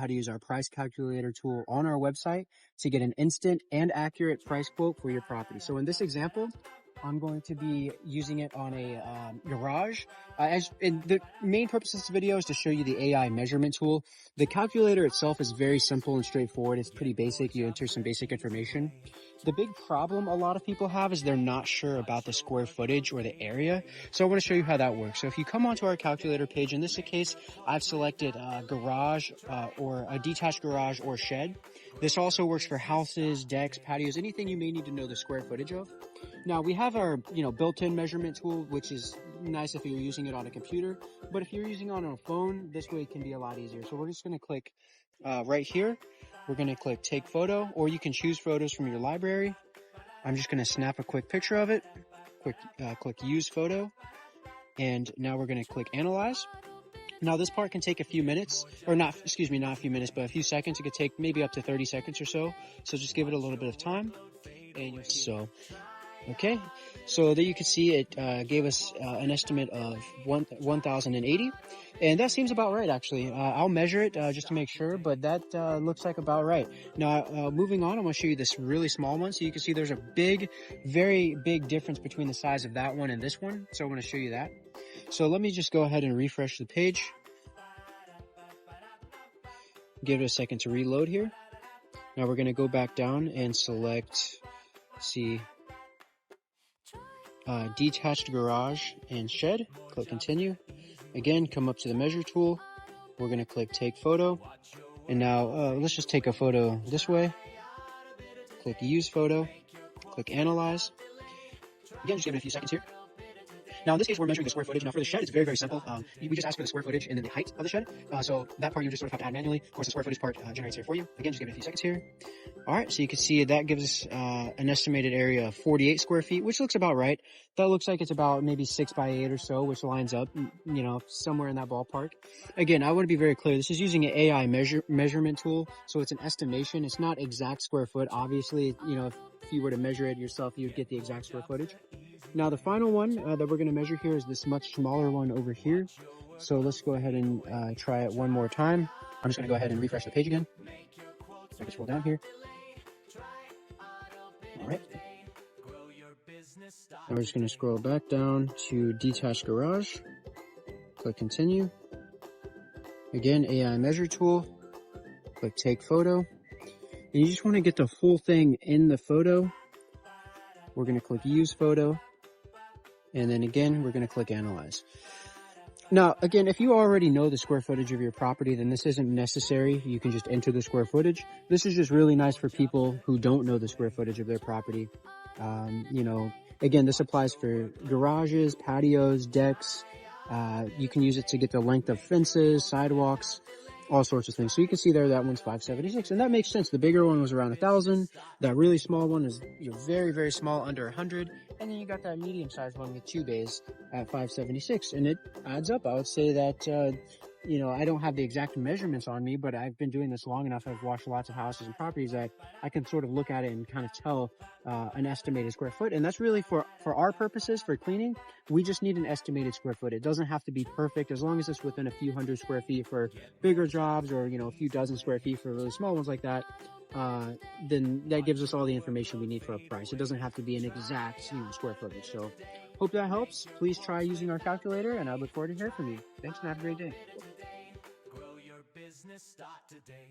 how to use our price calculator tool on our website to get an instant and accurate price quote for your property. So in this example, I'm going to be using it on a garage. And the main purpose of this video is to show you the AI measurement tool. The calculator itself is very simple and straightforward. It's pretty basic. You enter some basic information. The big problem a lot of people have is they're not sure about the square footage or the area. So I want to show you how that works. So if you come onto our calculator page, in this case, I've selected garage or a detached garage or shed. This also works for houses, decks, patios, anything you may need to know the square footage of. Now we have our, built-in measurement tool, which is nice if you're using it on a computer, but if you're using it on a phone, this way it can be a lot easier. So we're just going to click right here. We're going to click take photo, or you can choose photos from your library. I'm just going to snap a quick picture of it. Click use photo. And now we're going to click analyze. Now this part can take a few minutes, or not a few minutes, but a few seconds. It could take maybe up to 30 seconds or so. So just give it a little bit of time. And you'll see. Okay, so there you can see it gave us an estimate of 1,080, and that seems about right, actually. I'll measure it just to make sure, but that looks like about right. Now, moving on, I'm going to show you this really small one. So you can see there's a very big difference between the size of that one and this one. So I want to show you that. So let me just go ahead and refresh the page. Give it a second to reload here. Now we're going to go back down and select, detached garage and shed. Click continue. Again, come up to the measure tool. We're going to click take photo. And now let's just take a photo this way. Click use photo. Click analyze. Again, just give it a few seconds here. Now in this case, we're measuring the square footage. Now for the shed, it's very simple. We just ask for the square footage and then the height of the shed. So that part you just sort of have to add manually. Of course, the square footage part generates here for you. Again, just give it a few seconds here. All right, so you can see that gives us an estimated area of 48 square feet, which looks about right. That looks like it's about maybe 6 by 8 or so, which lines up, somewhere in that ballpark. Again, I want to be very clear. This is using an AI measurement tool, so it's an estimation. It's not exact square foot. Obviously, if you were to measure it yourself, you'd get the exact square footage. Now the final one that we're going to measure here is this much smaller one over here. So let's go ahead and try it one more time. I'm just going to go ahead and refresh the page again. So I can scroll down here. All right. Now we're just going to scroll back down to detached garage. Click continue. Again, AI measure tool. Click take photo. And you just want to get the full thing in the photo. We're going to click use photo. And then again, we're going to click analyze. Now, again, if you already know the square footage of your property, then this isn't necessary. You can just enter the square footage. This is just really nice for people who don't know the square footage of their property. Again, this applies for garages, patios, decks. You can use it to get the length of fences, sidewalks, all sorts of things. So you can see there that one's 576, and that makes sense. The bigger one was around 1,000. That really small one is very small, under 100, and then you got that medium-sized one with 2 bays at 576, and it adds up. I would say that I don't have the exact measurements on me, but I've been doing this long enough. I've watched lots of houses and properties that I can sort of look at it and kind of tell an estimated square foot. And that's really for our purposes, for cleaning. We just need an estimated square foot. It doesn't have to be perfect. As long as it's within a few hundred square feet for bigger jobs, or, a few dozen square feet for really small ones like that, then that gives us all the information we need for a price. It doesn't have to be an exact square footage. So hope that helps. Please try using our calculator, and I look forward to hearing from you. Thanks, and have a great day. Grow your business, start today.